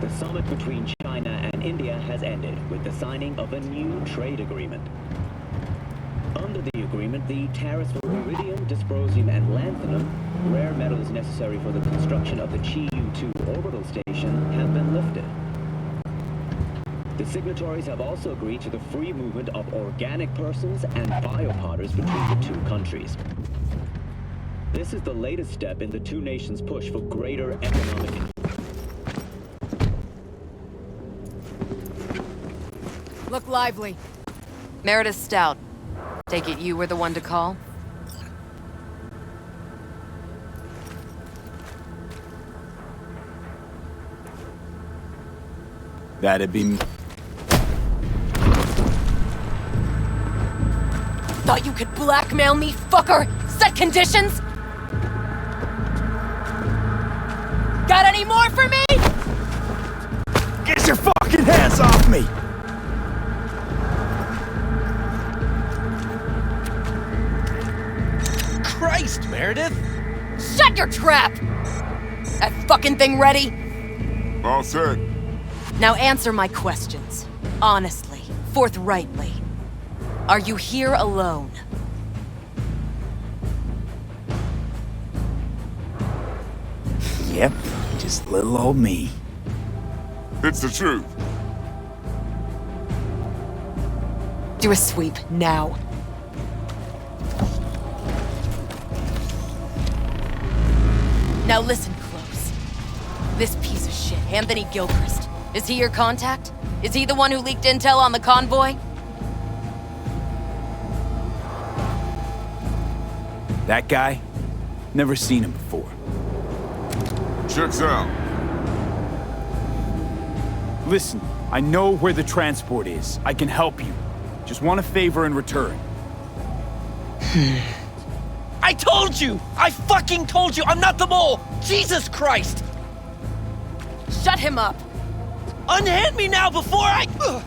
The summit between China and India has ended with the signing of a new trade agreement. Under the agreement, the tariffs for iridium, dysprosium, and lanthanum, rare metals necessary for the construction of the Chi-2 orbital station, have been lifted. The signatories have also agreed to the free movement of organic persons and biopodders between the two countries. This is the latest step in the two nations' push for greater economic. Look lively. Meredith Stout. Take it you were the one to call? That'd be... Thought you could blackmail me, fucker? Set conditions? Got any more for me? Get your fucking hands off me! Christ, Meredith! Shut your trap! That fucking thing ready? All set. Now answer my questions. Honestly, forthrightly. Are you here alone? Yep, just little old me. It's the truth. Do a sweep, now. Now listen close. This piece of shit, Anthony Gilchrist, is he your contact? Is he the one who leaked intel on the convoy? That guy? Never seen him before. Checks out. Listen, I know where the transport is. I can help you. Just want a favor in return. I told you! I fucking told you! I'm not the mole! Jesus Christ! Shut him up! Unhand me now before I... Ugh.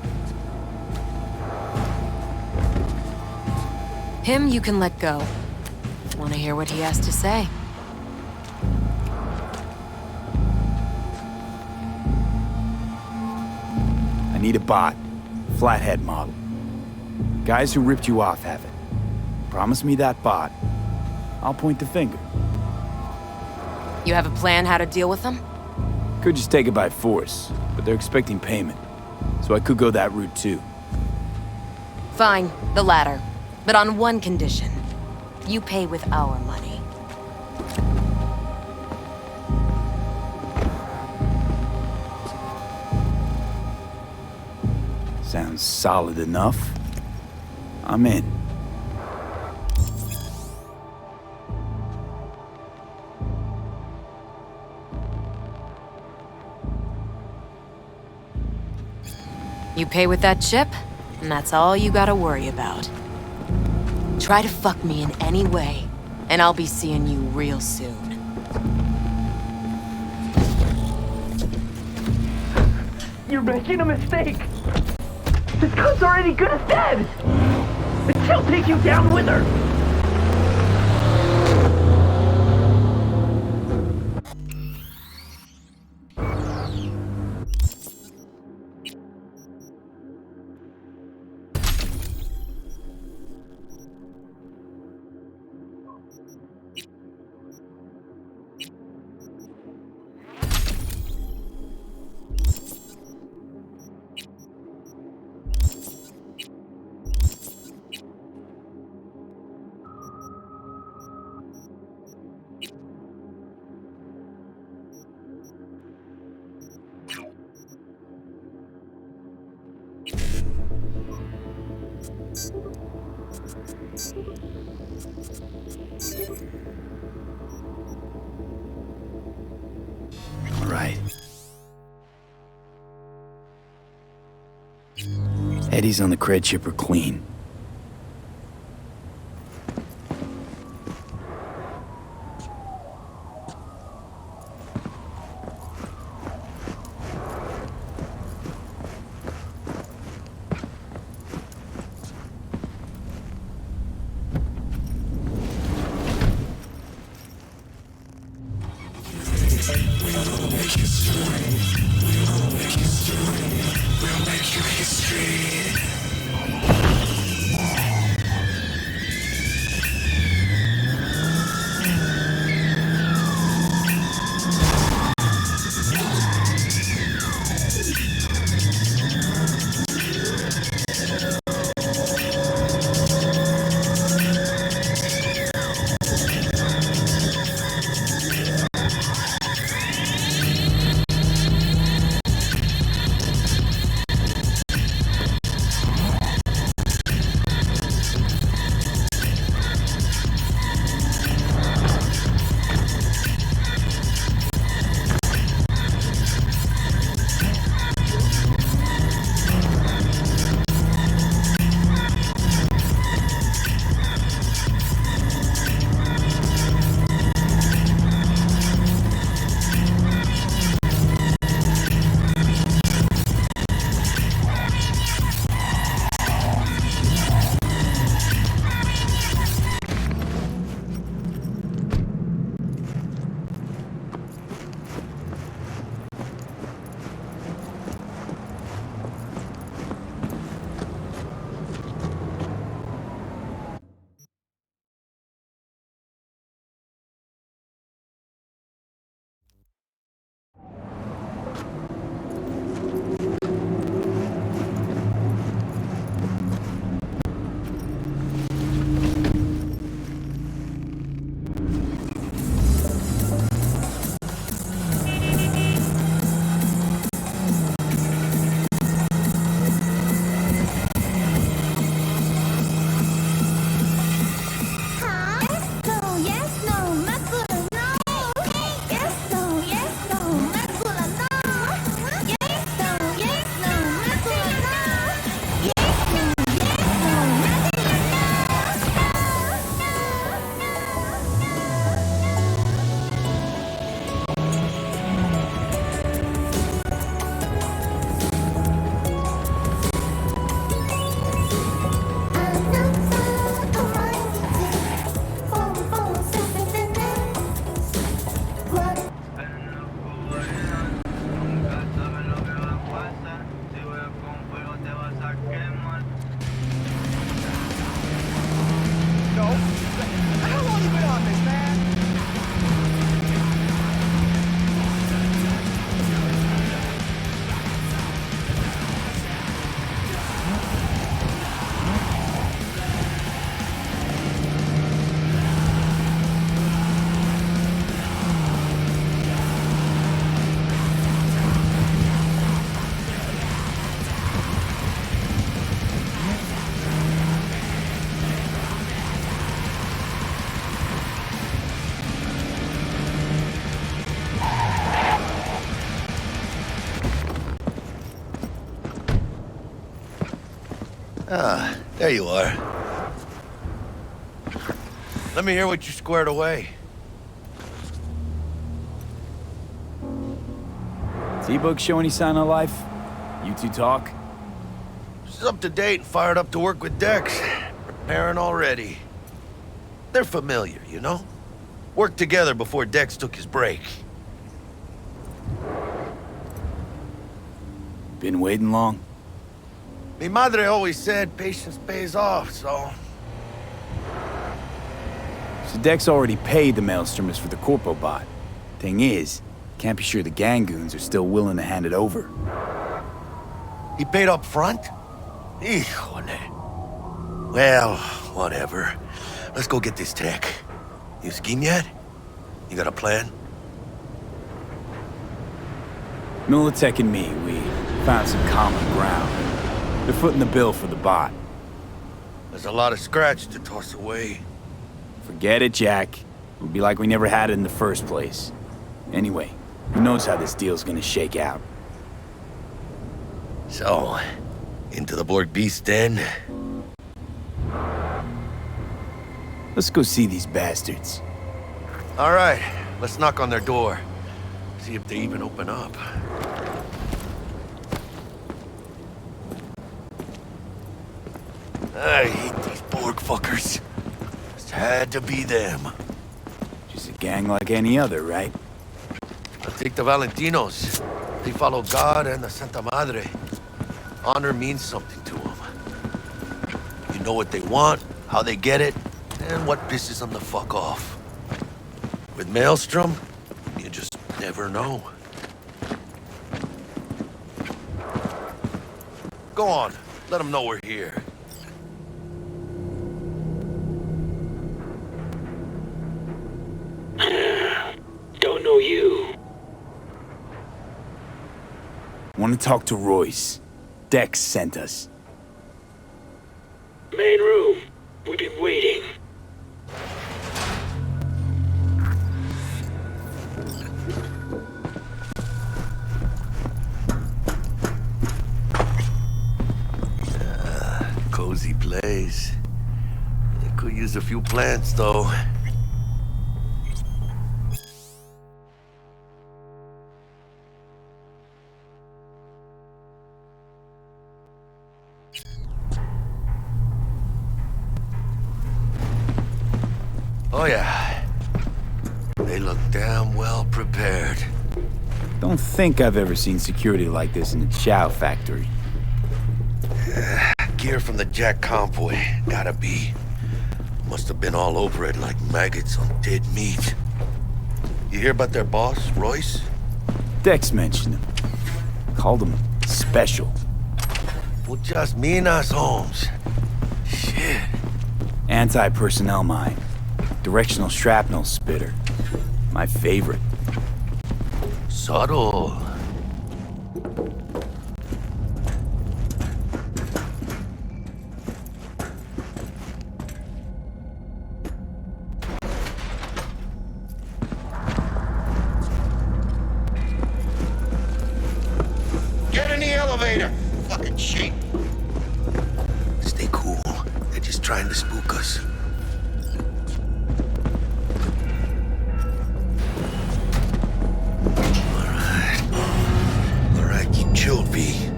Him you can let go. Want to hear what he has to say? I need a bot. Flathead model. Guys who ripped you off have it. Promise me that bot. I'll point the finger. You have a plan how to deal with them? Could just take it by force, but they're expecting payment. So I could go that route too. Fine, the latter. But on one condition. You pay with our money. Sounds solid enough. I'm in. You pay with that chip, and that's all you gotta worry about. Try to fuck me in any way, and I'll be seeing you real soon. You're making a mistake! This cunt's already good as dead! And she'll take you down with her! Right. Eddie's on the cred chip are clean. Ah, there you are. Let me hear what you squared away. T-Bug show any sign of life? You two talk? She's up to date and fired up to work with Dex. Preparing already. They're familiar, you know? Worked together before Dex took his break. Been waiting long? Mi madre always said patience pays off, so... So Dex already paid the Maelstromers for the Corpo bot. Thing is, can't be sure the gang goons are still willing to hand it over. He paid up front? Híjole. Well, whatever. Let's go get this tech. You scheme yet? You got a plan? Militech and me, we found some common ground. They're footing the bill for the bot. There's a lot of scratch to toss away. Forget it, Jack. It'll be like we never had it in the first place. Anyway, who knows how this deal's gonna shake out. So, into the Borg Beast den? Let's go see these bastards. All right, let's knock on their door. See if they even open up. I hate these Borg fuckers. Just had to be them. Just a gang like any other, right? I'll take the Valentinos. They follow God and the Santa Madre. Honor means something to them. You know what they want, how they get it, and what pisses them the fuck off. With Maelstrom, you just never know. Go on, let them know we're here. Don't know you. Want to talk to Royce. Dex sent us. Main room. We've been waiting. Cozy place. They could use a few plants, though. Oh yeah. They look damn well prepared. Don't think I've ever seen security like this in a chow factory. Gear from the Jack convoy. Gotta be. Must have been all over it like maggots on dead meat. You hear about their boss, Royce? Dex mentioned him. Called him special. Muchas minas, Holmes. Shit. Anti-personnel mine. Directional shrapnel spitter. My favorite. Subtle. Get in the elevator, fucking sheep. Stay cool. They're just trying to spook us. All right, keep chilled, V.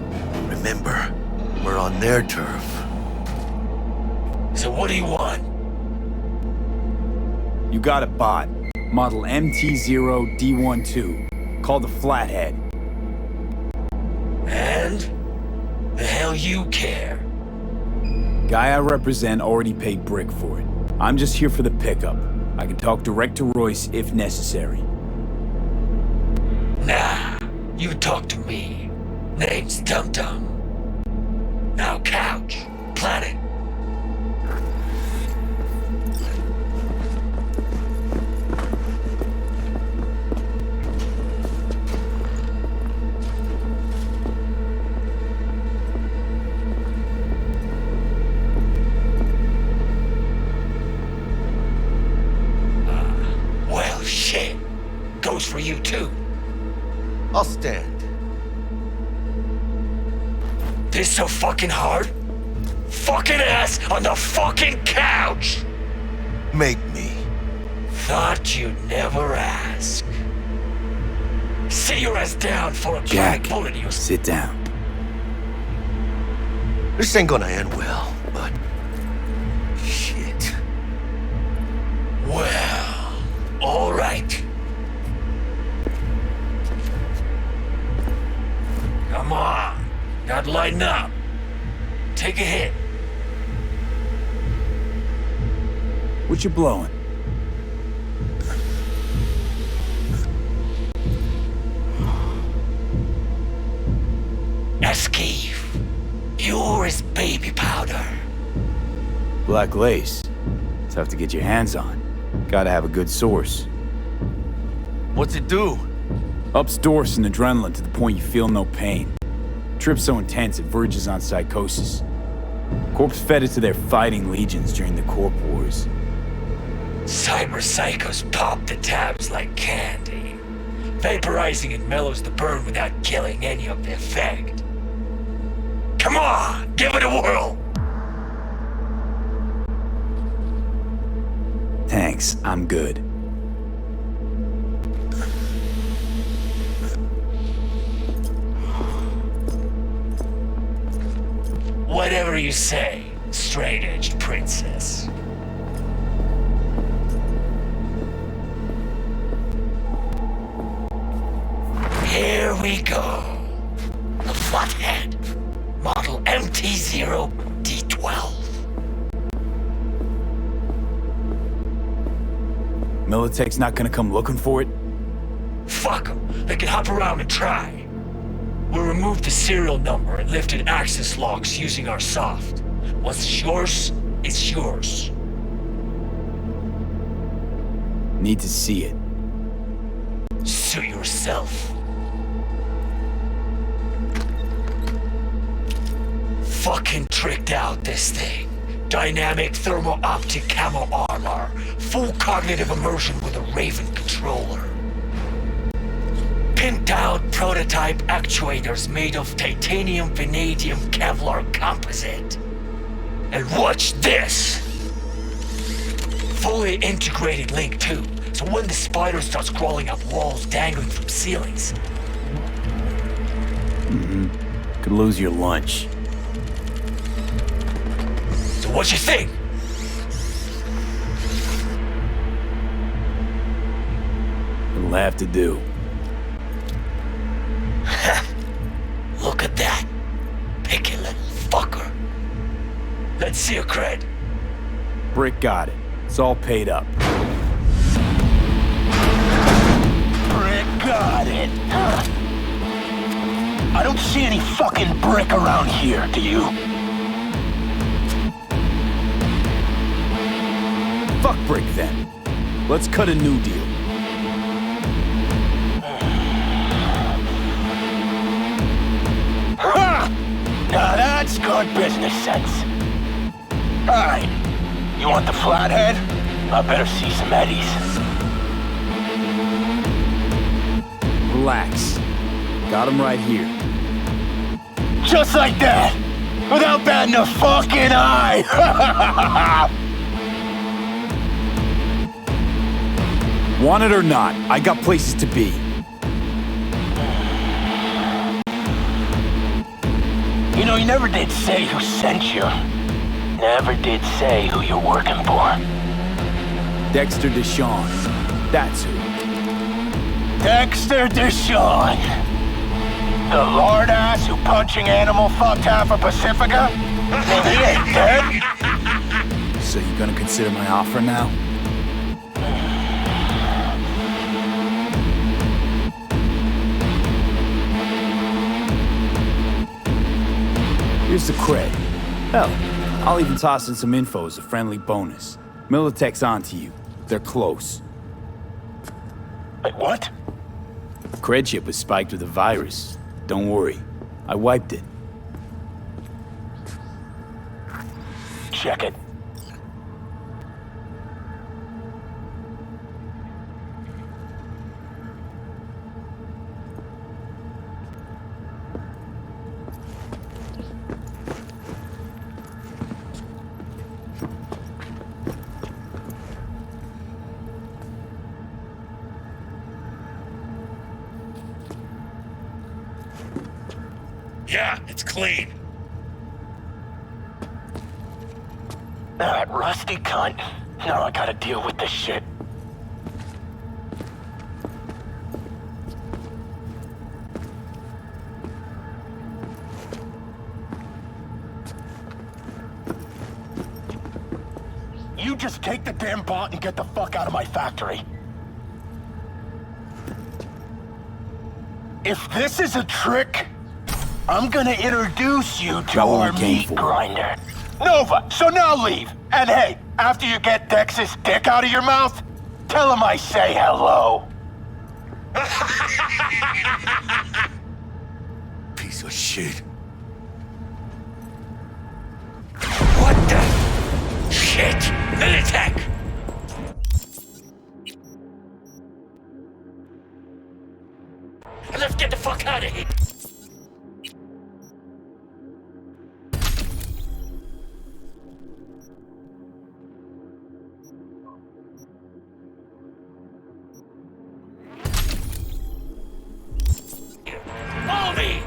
Remember, we're on their turf. So what do you want? You got a bot. Model MT0D12. Called the Flathead. And? The hell you care? Guy I represent already paid Brick for it. I'm just here for the pickup. I can talk direct to Royce if necessary. Nah, you talk to me. Name's Dum Dum. Now couch, planet. Well, shit. Goes for you too. I'll stand. This so fucking hard? Fucking ass on the fucking couch! Make me. Thought you'd never ask. Sit your ass down for a Jack, chronic bullet in your sit down. This ain't gonna end well, but... Shit. Well, alright. Come on. Gotta lighten up. Take a hit. What you blowing? Esquive. Pure as baby powder. Black lace. Tough to get your hands on. Gotta have a good source. What's it do? Ups Dorse and adrenaline to the point you feel no pain. Trip's so intense it verges on psychosis. Corps fed it to their fighting legions during the Corp Wars. Cyber psychos pop the tabs like candy. Vaporizing it mellows the burn without killing any of the effect. Come on, give it a whirl! Thanks, I'm good. Whatever you say, straight-edged princess. Here we go. The Flathead. Model MT-0D12. Militech's not gonna come looking for it? Fuck them. They can hop around and try. We'll remove the serial number and lifted access logs using our soft. What's yours is yours. Need to see it. Suit yourself. Fucking tricked out this thing. Dynamic thermo-optic camo armor. Full cognitive immersion with a Raven controller. Pimped out prototype actuators made of titanium, vanadium, Kevlar composite. And watch this! Fully integrated link too, so when the spider starts crawling up walls dangling from ceilings. Could lose your lunch. So what you think? It'll have to do. Look at that. Picky little fucker. Let's see your cred. Brick got it. It's all paid up. Brick got it. I don't see any fucking brick around here, do you? Fuck Brick then. Let's cut a new deal. Ha! Now that's good business sense. Alright. You want the Flathead? I better see some eddies. Relax. Got him right here. Just like that! Without batting a fucking eye! Want it or not, I got places to be. You know, you never did say who sent you. Never did say who you're working for. Dexter Deshawn. That's who. Dexter Deshawn. The lord ass who punching animal fucked half of Pacifica? And he ain't dead? So you gonna consider my offer now? Here's the cred. Hell, I'll even toss in some info as a friendly bonus. Militech's onto you. They're close. Wait, what? Cred chip was spiked with a virus. Don't worry. I wiped it. Check it. Yeah, it's clean. That rusty cunt. Now I gotta deal with this shit. You just take the damn bot and get the fuck out of my factory. If this is a trick, I'm gonna introduce you to Got what our we came meat for. grinder. Nova, so now leave. And hey, after you get Dex's dick out of your mouth, tell him I say hello. Piece of shit. What the? Shit! Militech! Let's get the fuck out of here! Follow me!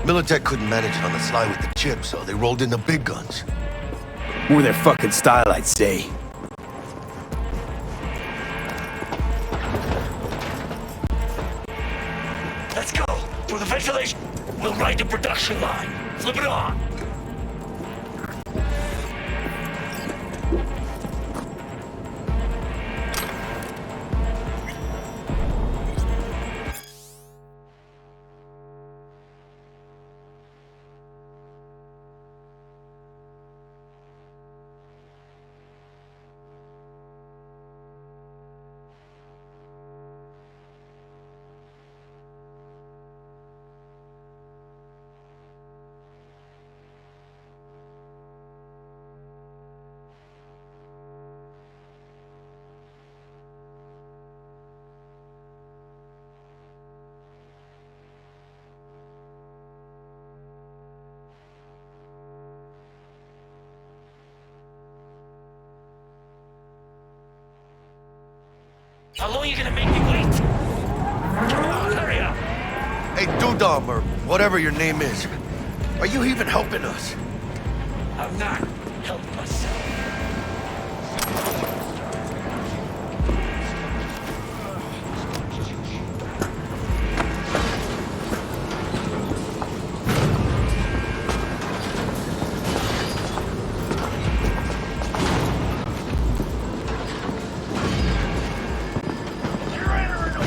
Militech couldn't manage it on the sly with the chip, so they rolled in the big guns. More their fucking style, I'd say. Let's go! For the ventilation! We'll ride the production line! Flip it on! How long are you gonna make me wait? Come on, hurry up! Hey, Dudam, or whatever your name is. Are you even helping us? I'm not helping myself.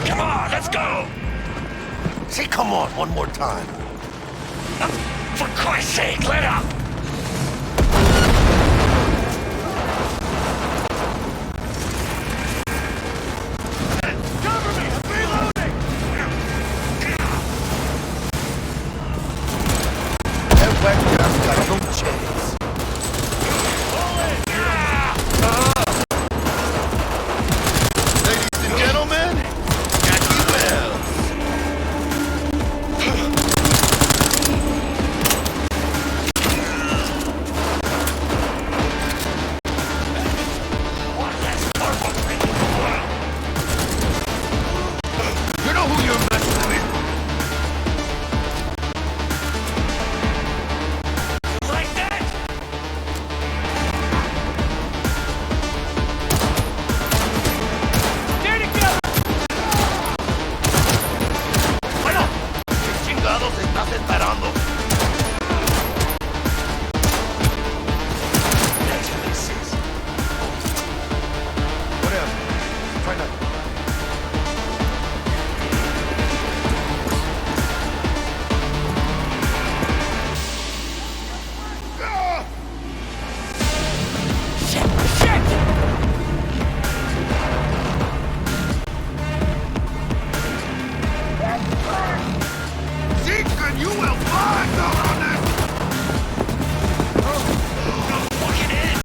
Come on, let's go! Say come on one more time. For Christ's sake, let up! Cover me! I'm reloading! That whack ass got no chance. Ladies and gentlemen, Jackie Wells. One less purple thing in the world! You know who you're messing with. Like that? Stay together! Bueno, ¿qué chingados estás esperando? That's what this is. Whatever. Try not. Shit! Shit! Sí, que you will find on it. Fucking in!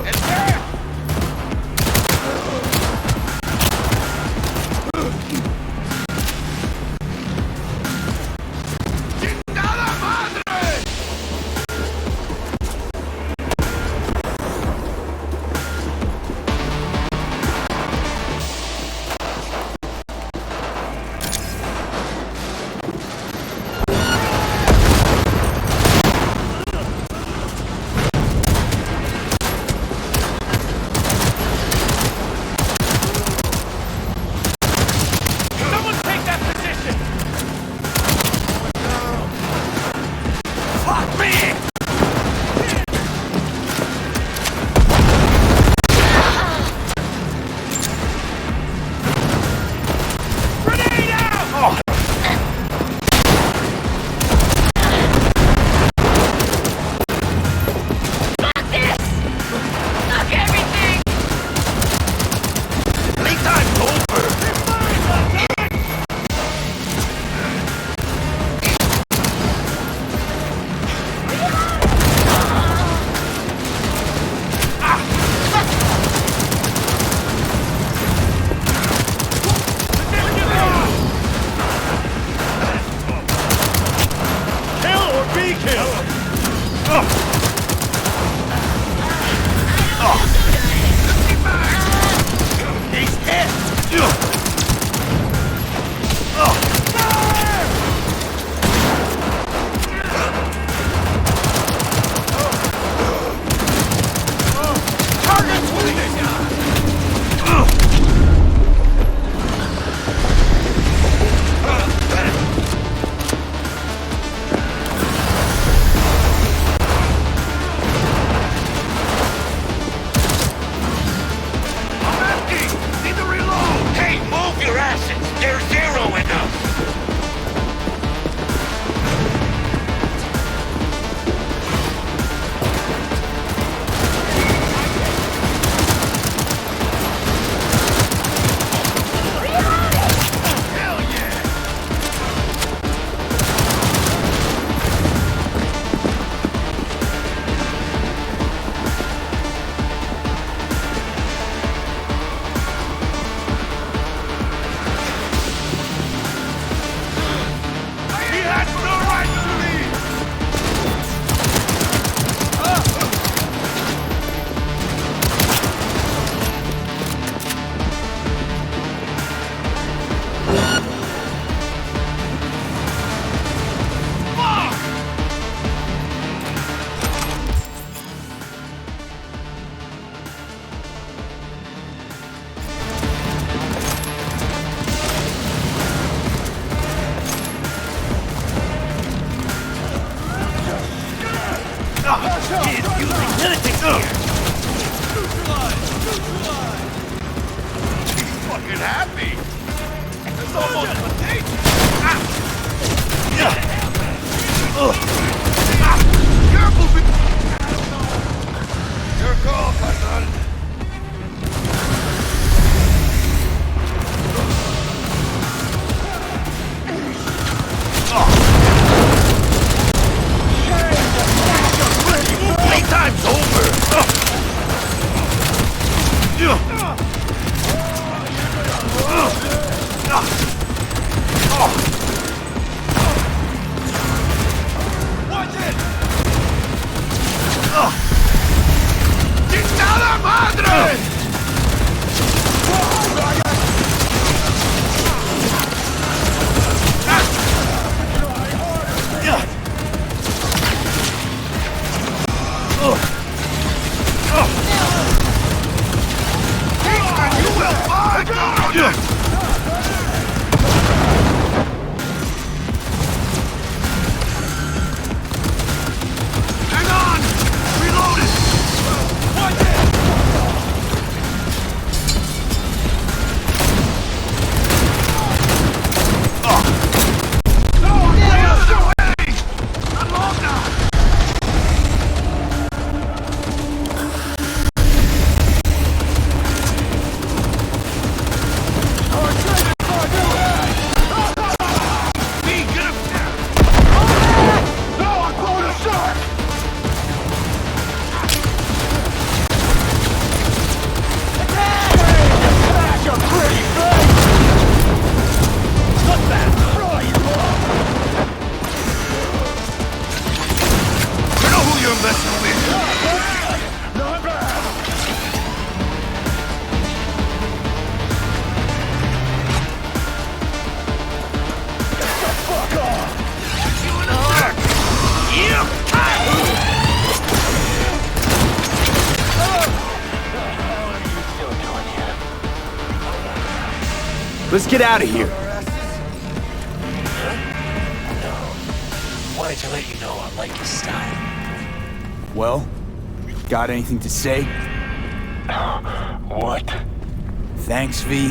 And there. ¡Chingada madre! Your call, Patron. Playtime's over. Watch it! ¡Chingada madre! You will find God! Hang on! Reload it! Watch it! No! Get away! Not long now! Let's get out of here. Wanted to let you know I like your style. Well, got anything to say? What? Thanks, V,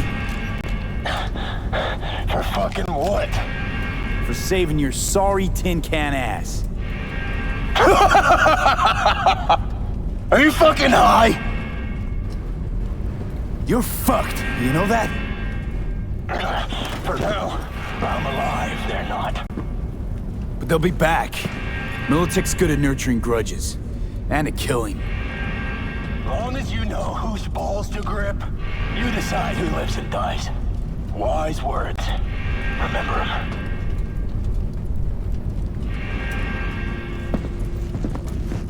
For fucking what? for saving your sorry tin can ass. Are you fucking high? You're fucked, you know that? For now, I'm alive, they're not. But they'll be back. Militech's good at nurturing grudges. And at killing. Long as you know whose balls to grip, you decide who lives and dies. Wise words. Remember them.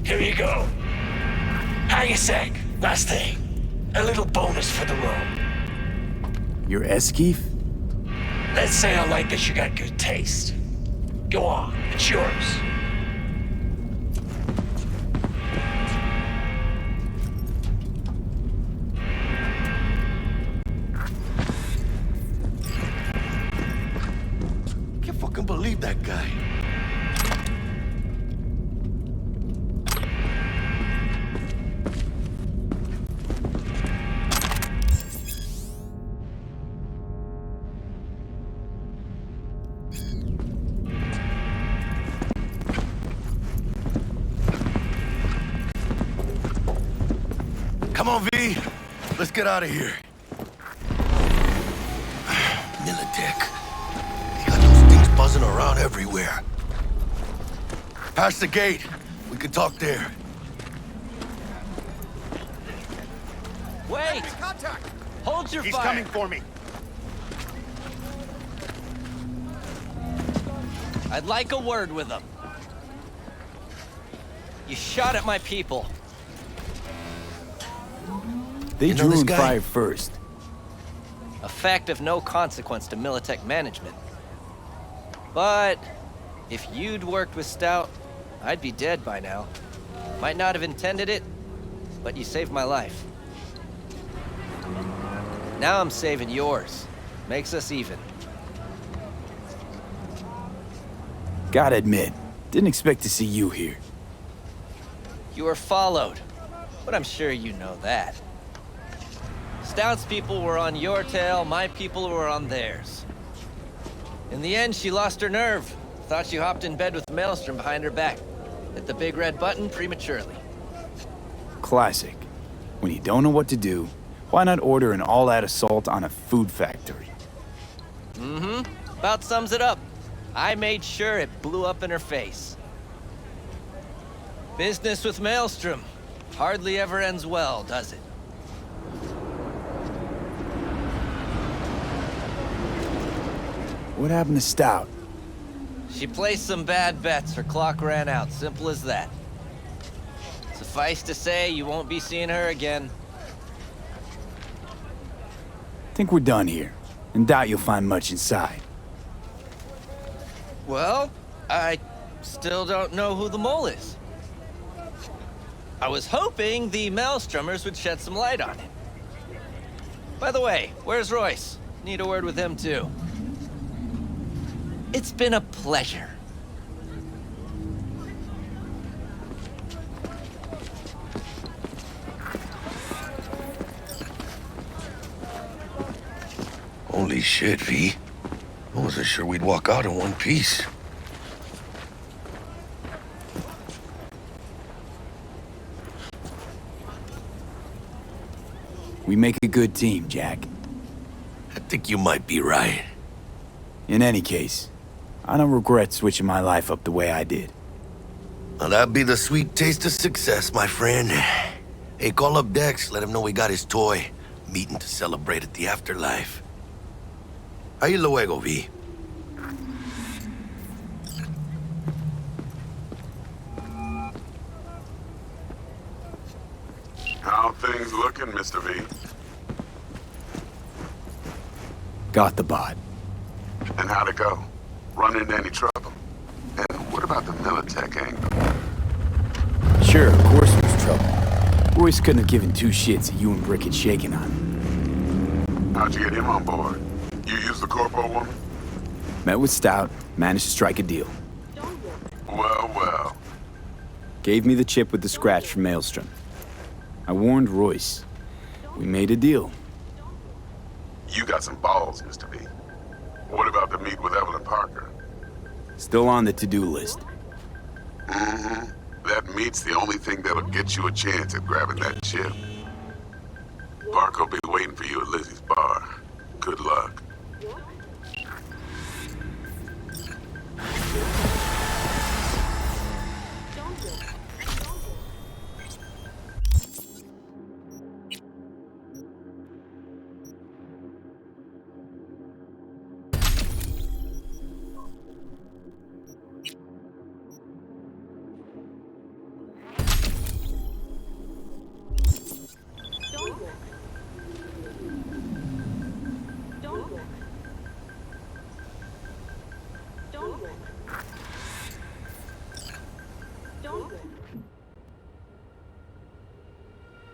Here you go. How you say? Last thing. A little bonus for the road. Your Eskeef? Let's say I like that you got good taste. Go on, it's yours. Can't fucking believe that guy. Come on, V. Let's get out of here. Militech. They got those things buzzing around everywhere. Past the gate. We can talk there. Wait! Hold your He's fire! coming for me. I'd like a word with him. You shot at my people. They You know drew this and guy? fired first. A fact of no consequence to Militech management. But if you'd worked with Stout, I'd be dead by now. Might not have intended it, but you saved my life. Now I'm saving yours. Makes us even. Gotta admit, didn't expect to see you here. You were followed, but I'm sure you know that. Stout's people were on your tail, my people were on theirs. In the end, she lost her nerve. Thought she hopped in bed with Maelstrom behind her back. Hit the big red button prematurely. Classic. When you don't know what to do, why not order an all-out assault on a food factory? Mm-hmm. About sums it up. I made sure it blew up in her face. Business with Maelstrom. Hardly ever ends well, does it? What happened to Stout? She placed some bad bets. Her clock ran out. Simple as that. Suffice to say, you won't be seeing her again. Think we're done here, and doubt you'll find much inside. Well, I still don't know who the mole is. I was hoping the Maelstromers would shed some light on it. By the way, where's Royce? Need a word with him, too. It's been a pleasure. Holy shit, V. I wasn't sure we'd walk out in one piece. We make a good team, Jack. I think you might be right. In any case, I don't regret switching my life up the way I did. Now that'd be the sweet taste of success, my friend. Hey, call up Dex, let him know we got his toy. Meeting to celebrate at the afterlife. Ahí luego, V. How things looking, Mr. V? Got the bot. And how'd it go? Run into any trouble? And what about the Militech angle? Sure, of course it was trouble. Royce couldn't have given two shits that you and Brick had shaken on him. How'd you get him on board? You used the corpo woman? Met with Stout, managed to strike a deal. Well, well. Gave me the chip with the scratch from Maelstrom. I warned Royce. We made a deal. You got some balls, Mr. V. What about the meet with Evelyn Parker? Still on the to-do list. Mm-hmm. That meet's the only thing that'll get you a chance at grabbing that chip. Parker'll be waiting for you at Lizzie's bar. Good luck. Don't walk.